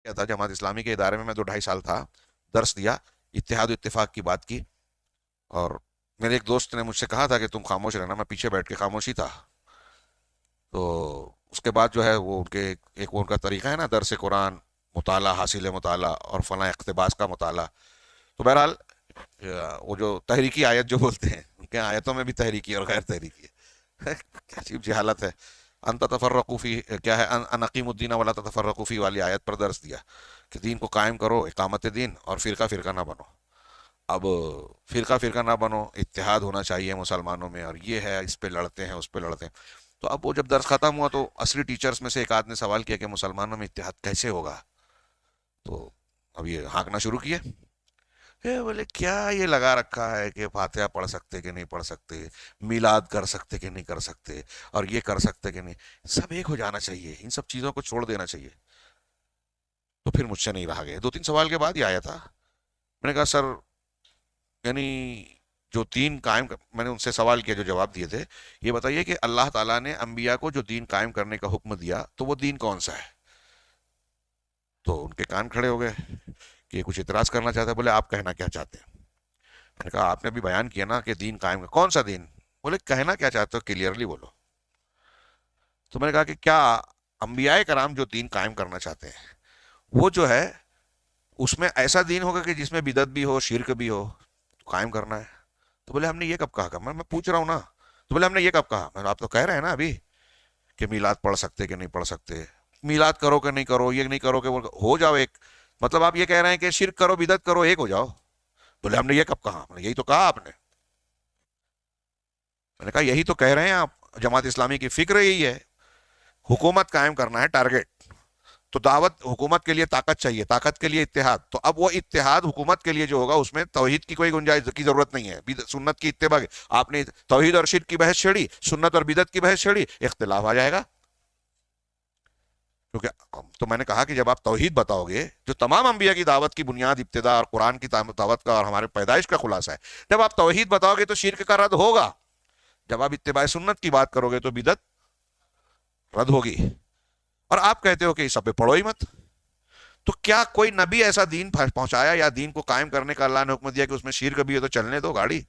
کیا تھا جماعت اسلامی کے ادارے میں میں 2 ڈھائی سال تھا، درس دیا، اتحاد و اتفاق کی بات کی، اور میرے ایک دوست نے مجھ سے کہا تھا کہ تم خاموش رہنا، میں پیچھے بیٹھ کے خاموشی تھا. تو اس کے بعد جو ہے وہ ان کے ایک وہ ان کا طریقہ ہے نا، درس قرآن، مطالعہ، حاصل مطالعہ اور فلاں اقتباس کا مطالعہ. تو بہرحال وہ جو تحریکی آیت جو بولتے ہیں، ان کے آیتوں میں بھی تحریکی اور غیر تحریکی ہے. کیا عجیب سی حالت ہے. ان تتفرقوا فی، کیا ہے، ان اقیموا الدین ولا تتفرقوا فی والی آیت پر درس دیا کہ دین کو قائم کرو، اقامت دین، اور فرقہ فرقہ نہ بنو. اب فرقہ فرقہ نہ بنو، اتحاد ہونا چاہیے مسلمانوں میں، اور یہ ہے اس پہ لڑتے ہیں اس پہ لڑتے ہیں. تو اب وہ جب درس ختم ہوا تو اصلی ٹیچرز میں سے ایک آدمی نے سوال کیا کہ مسلمانوں میں اتحاد کیسے ہوگا. تو اب یہ ہانکنا شروع کیے. بولے کیا یہ لگا رکھا ہے کہ فاتحہ پڑھ سکتے کہ نہیں پڑھ سکتے، میلاد کر سکتے کہ نہیں کر سکتے، اور یہ کر سکتے کہ نہیں. سب ایک ہو جانا چاہیے، ان سب چیزوں کو چھوڑ دینا چاہیے. تو پھر مجھ سے نہیں رہا گیا. 2 3 سوال کے بعد ہی آیا تھا. میں نے کہا سر، یعنی جو دین قائم میں نے ان سے سوال کیا جو جواب دیے تھے، یہ بتائیے کہ اللہ تعالیٰ نے انبیاء کو جو دین قائم کرنے کا حکم دیا تو وہ دین کون سا ہے. تو ان کے کان کھڑے ہو گئے کہ کچھ اعتراض کرنا چاہتا ہے. بولے آپ کہنا کیا چاہتے ہیں. میں نے کہا آپ نے بھی بیان کیا نا کہ دین قائم کون سا دین. بولے کہنا کیا چاہتے ہو کلیئرلی بولو. تو میں نے کہا کہ کیا انبیاء کرام جو دین قائم کرنا چاہتے ہیں وہ جو ہے اس میں ایسا دین ہوگا کہ جس میں بدعت بھی ہو، شرک بھی ہو، تو قائم کرنا ہے. تو بولے ہم نے یہ کب کہا. میں پوچھ رہا ہوں نا. تو بولے ہم نے یہ کب کہا. میں آپ تو کہہ رہے ہیں نا ابھی کہ میلاد پڑھ سکتے کہ نہیں پڑھ سکتے، میلاد کرو کہ نہیں کرو، یہ نہیں کرو کہ ہو جاؤ ایک. مطلب آپ یہ کہہ رہے ہیں کہ شرک کرو، بدعت کرو، ایک ہو جاؤ. بولے ہم نے یہ کب کہا. میں نے یہی تو کہا آپ نے. میں نے کہا یہی تو کہہ رہے ہیں آپ. جماعت اسلامی کی فکر یہی ہے، حکومت قائم کرنا ہے ٹارگٹ. تو دعوت حکومت کے لیے طاقت چاہیے، طاقت کے لیے اتحاد. تو اب وہ اتحاد حکومت کے لیے جو ہوگا اس میں توحید کی کوئی گنجائش کی ضرورت نہیں ہے، سنت کی اتباع. آپ نے توحید اور شرک کی بحث چھڑی، سنت اور بدعت کی بحث چھڑی، اختلاف آ جائے گا. کیونکہ تو میں نے کہا کہ جب آپ توحید بتاؤ گے جو تمام انبیاء کی دعوت کی بنیاد، ابتدا اور قرآن کی دعوت کا اور ہمارے پیدائش کا خلاصہ ہے، جب آپ توحید بتاؤ گے تو شرک کا رد ہوگا. جب آپ اتباع سنت کی بات کرو گے تو بدعت رد ہوگی. اور آپ کہتے ہو کہ اس سب پہ پڑھو ہی مت. تو کیا کوئی نبی ایسا دین پہنچایا یا دین کو قائم کرنے کا اللہ نے حکم دیا کہ اس میں شرک بھی ہے تو چلنے دو گاڑی.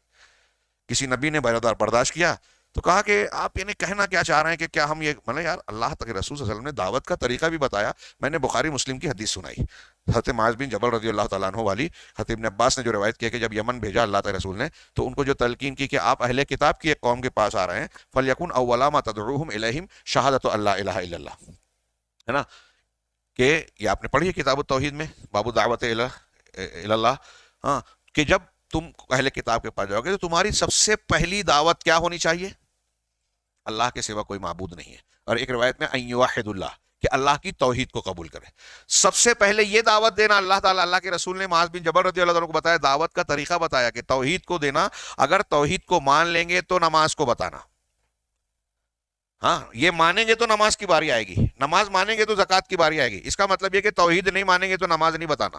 کسی نبی نے برداشت کیا. تو کہا کہ آپ یعنی کہنا کیا چاہ رہے ہیں کہ کیا ہم یہ، مطلب یار اللہ تک رسول صلی اللہ علیہ وسلم نے دعوت کا طریقہ بھی بتایا. میں نے بخاری مسلم کی حدیث سنائی، حضرت معاذ بن جبل رضی اللہ تعالیٰ عنہ والی. حضرت ابن عباس نے جو روایت کیا کہ جب یمن بھیجا اللہ تعالی رسول نے تو ان کو جو تلقین کی کہ آپ اہل کتاب کی ایک قوم کے پاس آ رہے ہیں، فلیکن اولا ما تدعوہم الیہم شہادت اللہ الہ الا اللہ، ہے نا. کہ یہ آپ نے پڑھی ہے کتاب التوحید میں، باب دعوت اللہ. ہاں، کہ جب تم اہل کتاب کے پاس جاؤ گے تو تمہاری سب سے پہلی دعوت کیا ہونی چاہیے؟ اللہ کے سوا کوئی معبود نہیں ہے. اور ایک روایت میں ان یوحد اللہ، کہ اللہ کی توحید کو قبول کرے. سب سے پہلے یہ دعوت دینا اللہ تعالیٰ، اللہ کے رسول نے معاذ بن جبل رضی اللہ عنہ کو بتایا، دعوت کا طریقہ بتایا کہ توحید کو دینا. اگر توحید کو مان لیں گے تو نماز کو بتانا. ہاں، یہ مانیں گے تو نماز کی باری آئے گی، نماز مانیں گے تو زکوٰۃ کی باری آئے گی. اس کا مطلب یہ کہ توحید نہیں مانیں گے تو نماز نہیں بتانا.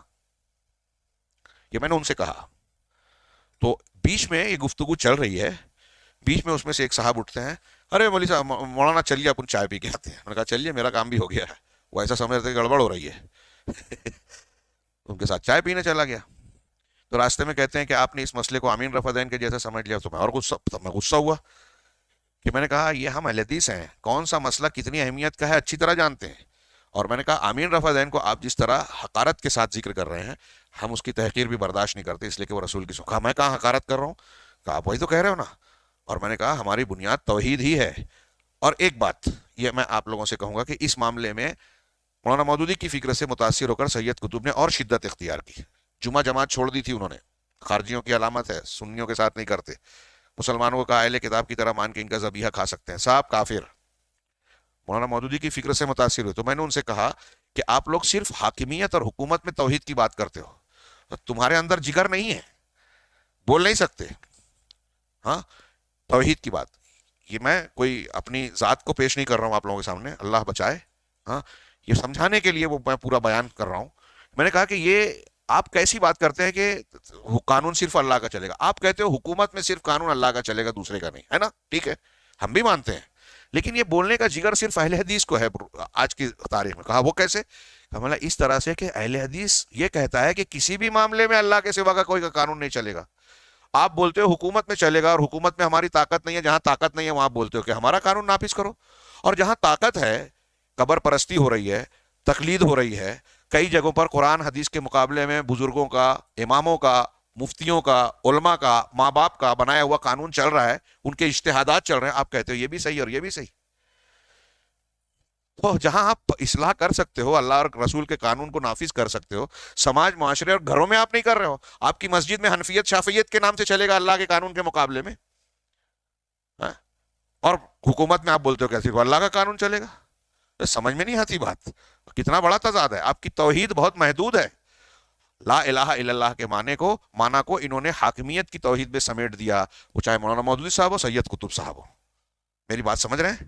یہ میں نے ان سے کہا. تو بیچ میں یہ گفتگو چل رہی ہے، بیچ میں اس میں سے ایک صاحب اٹھتے ہیں، ارے مولوی صاحب، مولانا چلیے اپن چائے پی کے آتے ہیں. میں نے کہا چلیے، میرا کام بھی ہو گیا ہے. وہ ایسا سمجھ رہتے گڑبڑ ہو رہی ہے. ان کے ساتھ چائے پینے چلا گیا. تو راستے میں کہتے ہیں کہ آپ نے اس مسئلے کو امین رفع دین کے جیسے سمجھ لیا. تو میں اور غصہ ہوا کہ میں نے کہا یہ ہم اہل حدیث ہیں، کون سا مسئلہ کتنی اہمیت کا ہے اچھی طرح جانتے ہیں. اور میں نے کہا امین رفع دین کو آپ جس طرح حقارت کے ساتھ ذکر کر رہے ہیں، ہم اس کی تحقیر بھی برداشت نہیں کرتے، اس لیے کہ وہ رسول کی سکھا. میں کہاں حقارت کر رہا ہوں؟ کہا آپ وہی تو کہہ رہے ہو نا. اور میں نے کہا ہماری بنیاد توحید ہی ہے. اور ایک بات یہ میں آپ لوگوں سے کہوں گا کہ اس معاملے میں مولانا مودودی کی فکر سے متاثر ہو کر سید قطب نے اور شدت اختیار کی. جمعہ جماعت چھوڑ دی تھی انہوں نے. خارجیوں کی علامت ہے، سنیوں کے ساتھ نہیں کرتے. مسلمانوں کو کہا اہل کتاب کی طرح مان کے ان کا ذبیحہ کھا سکتے ہیں، صاحب کافر. مولانا مودودی کی فکر سے متاثر ہوئے. تو میں نے ان سے کہا کہ آپ لوگ صرف حاکمیت اور حکومت میں توحید کی بات کرتے ہو، تمہارے اندر جگر نہیں ہے، بول نہیں سکتے. ہاں، توحید کی بات. یہ میں کوئی اپنی ذات کو پیش نہیں کر رہا ہوں آپ لوگوں کے سامنے، اللہ بچائے. ہاں، یہ سمجھانے کے لیے وہ میں پورا بیان کر رہا ہوں. میں نے کہا کہ یہ آپ کیسی بات کرتے ہیں کہ قانون صرف اللہ کا چلے گا. آپ کہتے ہو حکومت میں صرف قانون اللہ کا چلے گا، دوسرے کا نہیں، ہے نا. ٹھیک ہے، ہم بھی مانتے ہیں، لیکن یہ بولنے کا جگر صرف اہل حدیث کو ہے آج کی تاریخ میں. کہا وہ کیسے؟ ہمارا اس طرح سے کہ اہل حدیث یہ کہتا ہے کہ کسی بھی معاملے میں اللہ کے سوا کا کوئی قانون نہیں چلے گا. آپ بولتے ہو حکومت میں چلے گا اور حکومت میں ہماری طاقت نہیں ہے, جہاں طاقت نہیں ہے وہاں بولتے ہو کہ ہمارا قانون نافذ کرو, اور جہاں طاقت ہے, قبر پرستی ہو رہی ہے, تقلید ہو رہی ہے, کئی جگہوں پر قرآن حدیث کے مقابلے میں بزرگوں کا, اماموں کا, مفتیوں کا, علماء کا, ماں باپ کا بنایا ہوا قانون چل رہا ہے, ان کے اجتہادات چل رہے ہیں, آپ کہتے ہو یہ بھی صحیح اور یہ بھی صحیح. تو جہاں آپ اصلاح کر سکتے ہو, اللہ اور رسول کے قانون کو نافذ کر سکتے ہو, سماج معاشرے اور گھروں میں آپ نہیں کر رہے ہو. آپ کی مسجد میں حنفیت شافعیت کے نام سے چلے گا اللہ کے قانون کے مقابلے میں, ہاں؟ اور حکومت میں آپ بولتے ہو کیسے اللہ کا قانون چلے گا؟ سمجھ میں نہیں آتی بات, کتنا بڑا تضاد ہے. آپ کی توحید بہت محدود ہے. لا الہ الا اللہ کے معنی کو انہوں نے حاکمیت کی توحید میں سمیٹ دیا, وہ چاہے مولانا مودودی صاحب ہو, سید قطب صاحب ہو. میری بات سمجھ رہے ہیں؟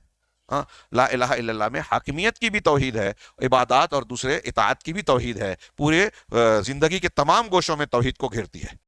ہاں, لا الہ الا اللہ میں حاکمیت کی بھی توحید ہے, عبادات اور دوسرے اطاعت کی بھی توحید ہے, پورے زندگی کے تمام گوشوں میں توحید کو گھیرتی ہے.